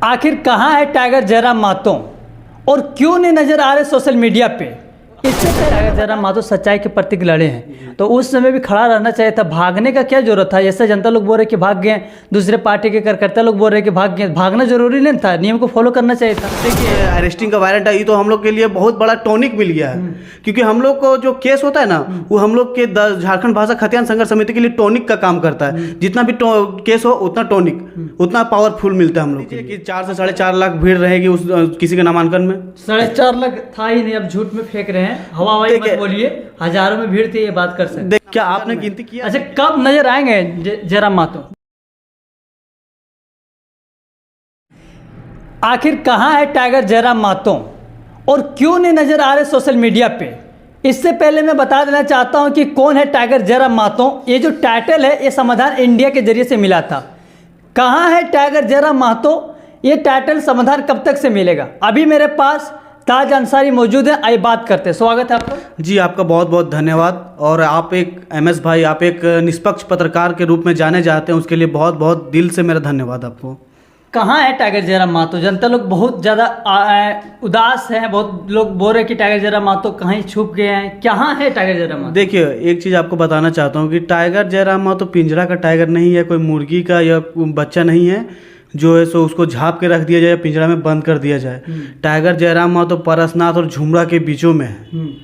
आखिर कहाँ है टाइगर जयराम मातो और क्यों नहीं नजर आ रहे सोशल मीडिया पे। इससे पहले टाइगर जयराम मातो सच्चाई के प्रतीक लड़े हैं, तो उस समय भी खड़ा रहना चाहिए था। भागने का क्या जरूरत था? ऐसे जनता लोग बोल रहे कि भाग गए, दूसरे पार्टी के कार्यकर्ता लोग बोल रहे कि भाग गए। भागना जरूरी नहीं था, नियम को फॉलो करना चाहिए था। देखिए, अरेस्टिंग का वारंट है, ये तो हम लोग के लिए बहुत बड़ा टॉनिक मिल गया है, क्योंकि हम लोग को जो केस होता है ना, वो हम लोग के झारखंड भाषा खतियान संघर्ष समिति के लिए टॉनिक का काम करता है। जितना भी केस हो उतना टॉनिक, उतना पावरफुल मिलता है हम लोग को। कि 4 से 4.5 लाख भीड़ रहेगी उस किसी के नामांकन में। 4.5 लाख था ही नहीं, अब झूठ में फेंक रहे हैं। हवा हवाई मत बोलिए, हजारों में भीड़ थी, ये बात कर सकते। क्या आपने गिनती किया? अच्छा, कब नजर आएंगे जयराम मातो? आखिर कहाँ है टाइगर जयराम मातो और क्यों नहीं नजर आ रहे सोशल मीडिया पे। इससे पहले मैं बता देना चाहता हूं कि कौन है टाइगर जयराम मातो। ये जो टाइटल है, ये समाधान इंडिया के जरिए से मिला था। कहाँ है टाइगर जयराम मातो, ये टाइटल समाधान कब तक से मिलेगा? अभी मेरे पास ताज अंसारी मौजूद है, आइए बात करते हैं। स्वागत है आपका। जी, आपका बहुत बहुत धन्यवाद। और आप एक MS भाई, आप एक निष्पक्ष पत्रकार के रूप में जाने जाते हैं, उसके लिए बहुत बहुत दिल से मेरा धन्यवाद आपको। कहाँ है टाइगर जयराम मातो? जनता लोग बहुत ज़्यादा उदास हैं, बहुत लोग बोल रहे हैं कि टाइगर जयराम मातो कहीं छुप गए हैं। कहाँ है टाइगर जयराम मातो? देखिए, एक चीज़ आपको बताना चाहता हूँ कि टाइगर जयराम मातो पिंजरा का टाइगर नहीं है, कोई मुर्गी का या बच्चा नहीं है जो है सो उसको झाँप के रख दिया जाए, पिंजरा में बंद कर दिया जाए। टाइगर जयराम मातो परसनाथ और झुमरा के बीचों में है।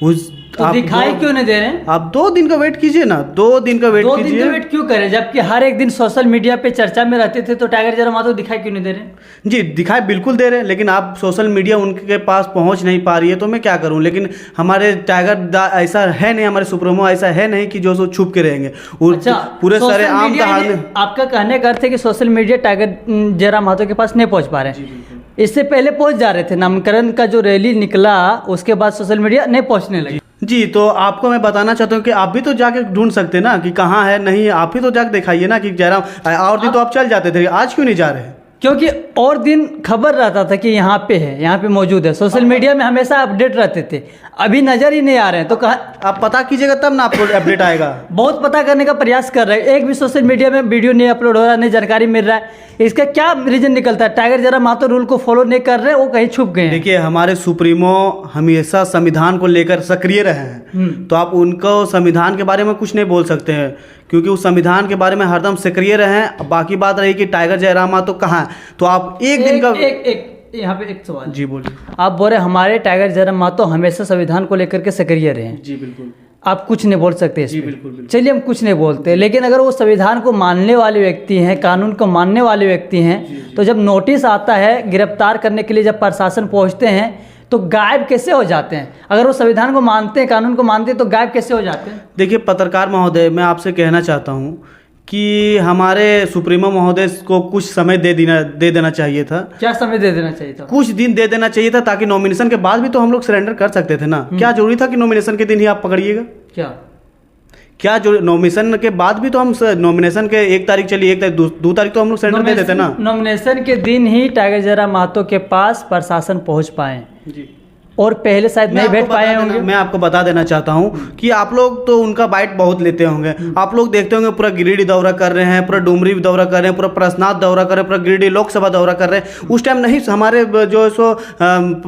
उस तो दिखाई क्यों नहीं दे रहे हैं? आप 2 दिन का वेट कीजिए ना, 2 दिन का वेट कीजिए। 2 दिन का वेट क्यों करें, जबकि हर एक दिन सोशल मीडिया पे चर्चा में रहते थे? तो टाइगर जयराम मातो दिखाई क्यों नहीं दे रहे? जी, दिखाई बिल्कुल दे रहे हैं, लेकिन आप सोशल मीडिया उनके पास पहुंच नहीं पा रही है, तो मैं क्या करूं। लेकिन हमारे टाइगर ऐसा है नहीं, हमारे सुप्रीमो ऐसा है नहीं कि जो सो छुप के रहेंगे। अच्छा, पूरे सारे आम दहाड़े। आपका कहने का अर्थ है कि सोशल मीडिया टाइगर जयराम मातो के पास नहीं पहुंच पा रहे हैं। इससे पहले पहुंच जा रहे थे, नामकरण का जो रैली निकला उसके बाद सोशल मीडिया नहीं पहुंचने लगी। जी, तो आपको मैं बताना चाहता हूँ कि आप भी तो जाके ढूंढ सकते ना कि कहाँ है। नहीं, आप ही तो जाके दिखाइए ना कि जयराम। और दिन तो आप चल जाते थे, आज क्यों नहीं जा रहे? क्योंकि और दिन खबर रहता था कि यहाँ पे है, यहाँ पे मौजूद है। सोशल मीडिया में हमेशा अपडेट रहते थे, अभी नजर ही नहीं आ रहे हैं। तो कहाँ आप पता कीजिएगा तब ना आपको अपडेट आएगा। बहुत पता करने का प्रयास कर रहे हैं, एक भी सोशल मीडिया में वीडियो नहीं अपलोड हो रहा, नहीं जानकारी मिल रहा है। इसका क्या रीजन निकलता है? टाइगर जयराम मातो रूल को फॉलो नहीं कर रहे, वो कहीं छुप गए हैं। देखिए, हमारे सुप्रीमो हमेशा संविधान को लेकर सक्रिय रहे हैं, तो आप उनको संविधान के बारे में कुछ नहीं बोल सकते हैं, क्योंकि उस संविधान के बारे में हरदम सक्रिय रहे हैं। बाकी बात रही कि टाइगर जयराम मातो कहाँ है, तो आप एक दिन का यहाँ पे एक सवाल। जी बोलिए। आप बोल रहे हमारे टाइगर जयराम मातो हमेशा संविधान को लेकर के सक्रिय रहे हैं। जी बिल्कुल। आप कुछ नहीं बोल सकते जी बिल्कुल। चलिए, हम कुछ नहीं बोलते, लेकिन अगर वो संविधान को मानने वाले व्यक्ति हैं, कानून को मानने वाले व्यक्ति हैं, तो जब नोटिस आता है गिरफ्तार करने के लिए, जब प्रशासन पहुंचते हैं, तो गायब कैसे हो जाते हैं? अगर वो संविधान को मानते हैं, कानून को मानते हैं, तो गायब कैसे हो जाते हैं? देखिए पत्रकार महोदय, मैं आपसे कहना चाहता हूँ कि हमारे सुप्रीमो महोदय को कुछ समय दे देना चाहिए था। क्या समय दे देना चाहिए था? कुछ दिन दे देना चाहिए था, ताकि नॉमिनेशन के बाद भी तो हम लोग सरेंडर कर सकते थे ना। क्या जरूरी था कि नॉमिनेशन के दिन ही आप पकड़िएगा? क्या जो नॉमिनेशन के बाद भी तो हम नॉमिनेशन के 1 तारीख चलिए, 1 तारीख 2 तारीख तो हम लोग सरेंडर दे देते ना। नॉमिनेशन के दिन ही टाइगर जयराम मातो के पास प्रशासन पहुंच पाए जी, और पहले शायद नहीं बैठ पाए होंगे। मैं आपको बता देना चाहता हूं कि आप लोग तो उनका बाइट बहुत लेते होंगे। आप लोग देखते होंगे पूरा गिरिडीह दौरा कर रहे हैं, पूरा डुमरी दौरा कर रहे हैं, पूरा परसनाथ दौरा कर रहे हैं, पूरा गिरिडीह लोकसभा दौरा कर रहे हैं। उस टाइम नहीं, हमारे जो सो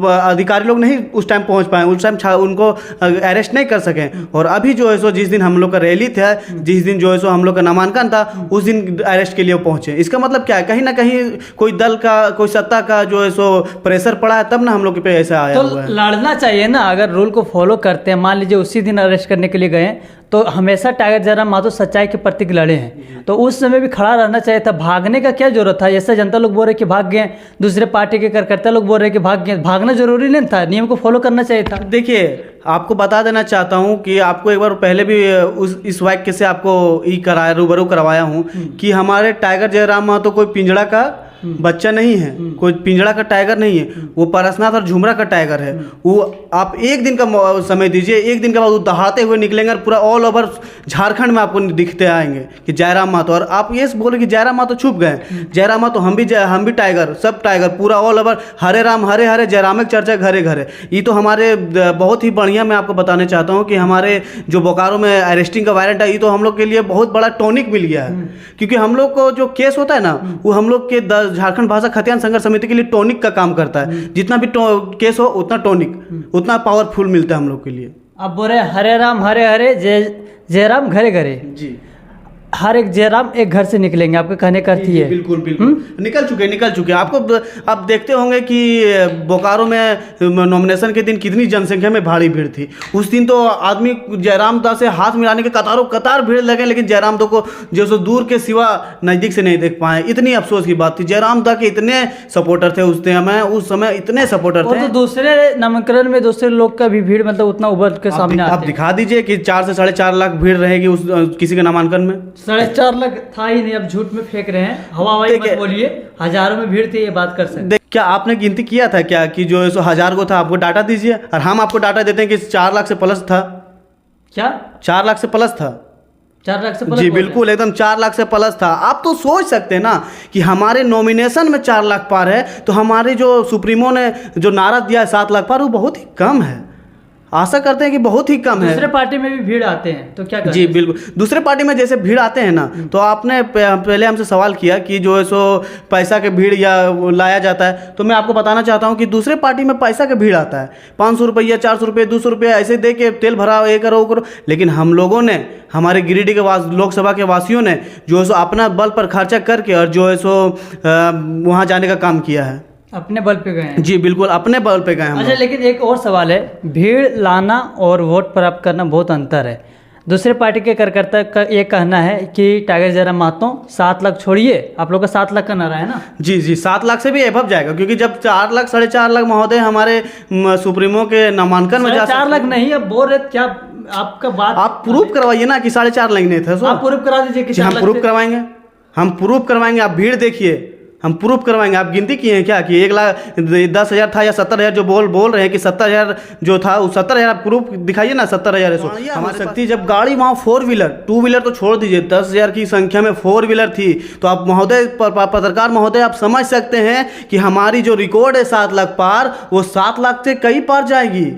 अधिकारी लोग नहीं उस टाइम पहुंच पाए, उस टाइम उनको अरेस्ट नहीं कर सके। और अभी जो है सो जिस दिन हम लोग का रैली था, जिस दिन जो है सो हम लोग का नामांकन था, उस दिन अरेस्ट के लिए पहुंचे। इसका मतलब क्या है? कहीं ना कहीं कोई दल का, कोई सत्ता का जो है सो प्रेशर पड़ा है, तब ना हम लोग पे ऐसा आया हुआ है। लड़ना चाहिए ना, अगर रूल को फॉलो करते हैं। मान लीजिए उसी दिन अरेस्ट करने के लिए गए, तो हमेशा टाइगर जयराम मातो सच्चाई के प्रतीक लड़े हैं, तो उस समय भी खड़ा रहना चाहिए था। भागने का क्या जरूरत था? ऐसे जनता लोग बोल रहे कि भाग गए, दूसरे पार्टी के कार्यकर्ता लोग बोल रहे कि भाग गए। भागना जरूरी नहीं था, नियम को फॉलो करना चाहिए था। देखिए, आपको बता देना चाहता हूं कि आपको एक बार पहले भी इस वाक्य से आपको रूबरू करवाया हूं कि हमारे टाइगर जयराम मातो कोई पिंजड़ा का बच्चा नहीं है, कोई पिंजड़ा का टाइगर नहीं है, वो परसनाथ और झुमरा का टाइगर है। वो आप 1 दिन का समय दीजिए, 1 दिन के बाद वो दहाड़ते हुए निकलेंगे और पूरा ऑल ओवर झारखंड में आपको दिखते आएंगे कि जयराम मातो। और आप ये बोले कि जयराम मातो छुप गए। जयराम मातो, हम भी टाइगर, सब टाइगर, पूरा ऑल ओवर हरे राम हरे हरे, जयराम की चर्चा घरे घरे। ये तो हमारे बहुत ही बढ़िया, मैं आपको बताना चाहता हूँ कि हमारे जो बोकारो में अरेस्टिंग का वारंट है, ये तो हम लोग के लिए बहुत बड़ा टॉनिक मिल गया है, क्योंकि हम लोग को जो केस होता है ना, वो हम लोग के झारखंड भाषा खतियान संघर्ष समिति के लिए टॉनिक का काम करता है। जितना भी केस हो उतना टॉनिक, उतना पावरफुल मिलता है हम लोग के लिए। अब बोल रहे हरे राम हरे हरे जय राम घरे घरे जी, हर एक जयराम एक घर से निकलेंगे, आपके कहने का अर्थ ही है। बिल्कुल बिल्कुल निकल चुके। आपको आप देखते होंगे कि बोकारो में नॉमिनेशन के दिन कितनी जनसंख्या में भारी भीड़ थी। उस दिन तो आदमी जयराम दा से हाथ मिलाने के कतार भीड़ लगे, लेकिन जयराम दा को जो सो दूर के सिवा नज़दीक से नहीं देख पाए। इतनी अफसोस की बात थी। जयराम दा के इतने सपोर्टर थे उस समय इतने सपोर्टर थे। तो दूसरे नामांकन में दूसरे लोग का भी भीड़ मतलब उतना उभर के सामने आप दिखा दीजिए कि 4 से 4.5 लाख भीड़ रहेगी उस किसी के नामांकन में। 4.5 लाख था ही नहीं, अब झूठ में फेंक रहे हैं, हवाई मत बोलिए। हजारों में भीड़ थी, ये बात कर सकते। क्या आपने गिनती किया था क्या कि जो 1000 को था? आपको डाटा दीजिए और हम आपको डाटा देते हैं कि 4 लाख से प्लस था। क्या 4 लाख से प्लस था? 4 लाख से प्लस? जी बिल्कुल, एकदम 4 लाख से प्लस था। आप तो सोच सकते हैं ना कि हमारे नॉमिनेशन में 4 लाख पार है, तो हमारे जो सुप्रीमो ने जो नारा दिया है 7 लाख पार, वो बहुत ही कम है। आशा करते हैं कि बहुत ही कम है। दूसरे पार्टी में भी भीड़ आते हैं तो क्या करें? जी बिल्कुल, दूसरे पार्टी में जैसे भीड़ आते हैं ना, तो आपने पहले हमसे सवाल किया कि जो है सो पैसा के भीड़ या लाया जाता है, तो मैं आपको बताना चाहता हूं कि दूसरे पार्टी में पैसा का भीड़ आता है। 500 रुपया, 400 रुपये, 200 रुपये ऐसे दे के तेल भराओ, ये करो वो करो। लेकिन हम लोगों ने, हमारे गिरिडीह के लोकसभा के वासियों ने जो है सो अपना बल पर खर्चा करके और जो है सो वहाँ जाने का काम किया है। अपने बल पे गए हैं। जी बिल्कुल, अपने बल पे गए हम। अच्छा, लेकिन एक और सवाल है, भीड़ लाना और वोट प्राप्त करना बहुत अंतर है। दूसरे पार्टी के कार्यकर्ता का ये कहना है कि टाइगर जयराम महतो 7 लाख छोड़िए, आप लोग का 7 लाख का नारा है ना? जी 7 लाख से भी एभव जाएगा, क्योंकि जब 4 लाख 4.5 लाख महोदय हमारे सुप्रीमो के नामांकन में जा 4 लाख नहीं, अब बोल रहे क्या आपका बात? आप प्रूफ करवाइए ना कि 4.5 लाख नहीं थे। आप प्रूफ करा दीजिए कि हम प्रूफ करवाएंगे, हम प्रूफ करवाएंगे। आप भीड़ देखिए, हम प्रूफ करवाएंगे। आप गिनती किए हैं क्या कि 1,10,000 था या 70,000 जो बोल रहे हैं कि 70,000 जो था, वो 70,000 आप प्रूफ दिखाइए ना। 70,000 हमारी शक्ति, जब गाड़ी वहाँ 4 व्हीलर 2 व्हीलर तो छोड़ दीजिए, 10,000 की संख्या में 4 व्हीलर थी। तो आप महोदय, पत्रकार महोदय, आप समझ सकते हैं कि हमारी जो रिकॉर्ड है 7 लाख पार, वो 7 लाख से कई पार जाएगी।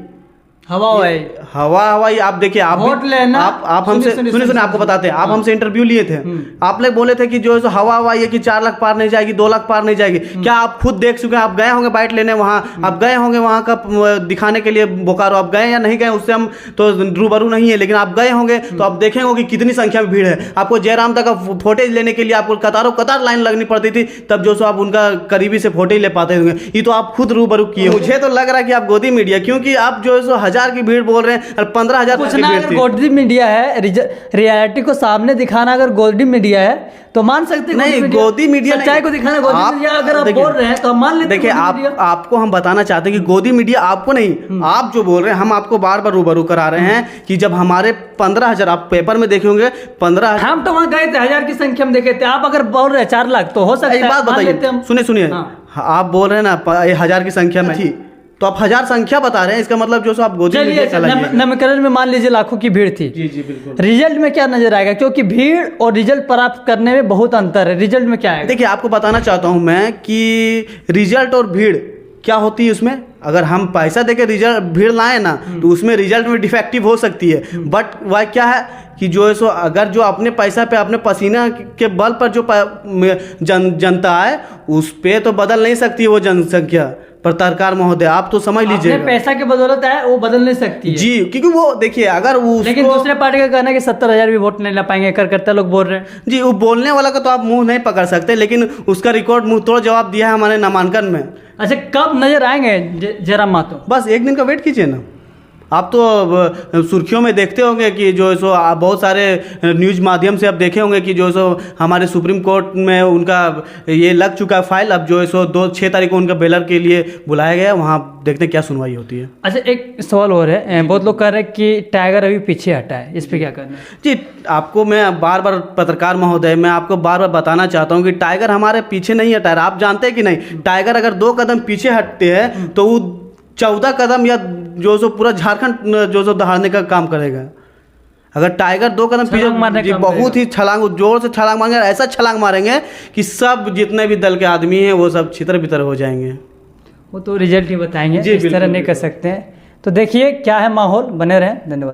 हवाई आप देखिए, आप वोट लेना। आप हमसे सुनिए आपको बताते हैं, आप हमसे इंटरव्यू लिए थे, आप लोग बोले थे कि जो है हवा है कि 4 लाख पार नहीं जाएगी, 2 लाख पार नहीं जाएगी। क्या आप खुद देख चुके हैं? आप गए होंगे बाइट लेने वहाँ, आप गए होंगे वहाँ का दिखाने के लिए बोकारो, आप गए या नहीं गए उससे हम तो रूबरू नहीं है, लेकिन आप गए होंगे तो आप देखेंगे कि कितनी संख्या में भीड़ है। आपको जयराम दा का फोटेज लेने के लिए आपको कतार लाइन लगनी पड़ती थी, तब जो सो आप उनका करीबी से फोटेज ले पाते होंगे। ये तो आप खुद रूबरू किए। मुझे तो लग रहा है कि आप गोदी मीडिया, क्योंकि आप जो है 1000 की भीड़ बोल रहे हैं और 15,000 की भीड़ थी। गोदी मीडिया है, रियलिटी को सामने दिखाना अगर गोदी मीडिया है तो मान सकते हैं। नहीं, गोदी मीडिया सच्चाई को दिखाना गोदी मीडिया, अगर आप बोल रहे हैं तो हम मान लेते हैं। देखिए, आपको हम बताना चाहते हैं कि गोदी मीडिया आपको नहीं, आप जो बोल रहे हैं हम आपको बार बार रूबरू करा रहे हैं कि जब हमारे 15,000, आप पेपर में देखे होंगे 15,000, हम तो वहाँ गए थे 1000 की संख्या में देखे थे। आप अगर बोल रहे हैं 4 लाख तो हो सकता है। एक बात बताइए, सुनिए, आप बोल रहे हैं ना 1000 की संख्या में थी, तो आप 1000 संख्या बता रहे हैं, इसका मतलब जो सो आप गोदी नामांकन में मान लीजिए लाखों की भीड़ थी। जी बिल्कुल। रिजल्ट में क्या नजर आएगा? क्योंकि भीड़ और रिजल्ट प्राप्त करने में बहुत अंतर है। रिजल्ट में क्या है? देखिए, आपको बताना चाहता हूं मैं कि रिजल्ट और भीड़ क्या होती है उसमें। अगर हम पैसा देके रिजल्ट भीड़ लाए ना, तो उसमें रिजल्ट में डिफेक्टिव हो सकती है। बट वह क्या है कि जो है सो अगर जो अपने पैसा पे, अपने पसीना के बल पर जो जनता है, उस पे तो बदल नहीं सकती है वो जनसंख्या। पत्रकार महोदय, आप तो समझ लीजिए, पैसा की बदौलत है वो बदल नहीं सकती है। जी, क्योंकि वो देखिए, अगर वो, लेकिन दूसरे पार्टी का कहना है कि 70,000 भी वोट नहीं ला पाएंगे, करते लोग बोल रहे हैं। जी, वो बोलने वाला का तो आप मुंह नहीं पकड़ सकते, लेकिन उसका रिकॉर्ड मुंह तोड़ जवाब दिया है हमारे नामांकन में। अच्छा, कब नजर आएंगे जयराम महतो? बस एक दिन का वेट कीजिए ना। आप तो सुर्खियों में देखते होंगे कि जो है सो बहुत सारे न्यूज़ माध्यम से आप देखे होंगे कि जो है सो हमारे सुप्रीम कोर्ट में उनका ये लग चुका है फाइल। अब जो है सो 6 तारीख को उनका बेलर के लिए बुलाया गया, वहाँ देखते हैं क्या सुनवाई होती है। अच्छा, एक सवाल और है, बहुत लोग कह रहे हैं कि टाइगर अभी पीछे हटा है, इस पर क्या करना है? जी, आपको मैं बार बार, पत्रकार महोदय, मैं आपको बार बार बताना चाहता हूँ कि टाइगर हमारे पीछे नहीं हटा रहा। आप जानते हैं कि नहीं, टाइगर अगर 2 कदम पीछे हटते हैं तो वो 14 कदम या जो सो पूरा झारखंड जो सो दहाड़ने का काम करेगा। अगर टाइगर 2 कदम पीछे मारने का बहुत ही छलांग, जोर से छलांग मारेंगे, ऐसा छलांग मारेंगे कि सब जितने भी दल के आदमी हैं वो सब छितर बितर हो जाएंगे। वो तो रिजल्ट ही बताएंगे, इस तरह नहीं कर सकते हैं। तो देखिए क्या है माहौल, बने रहें। धन्यवाद।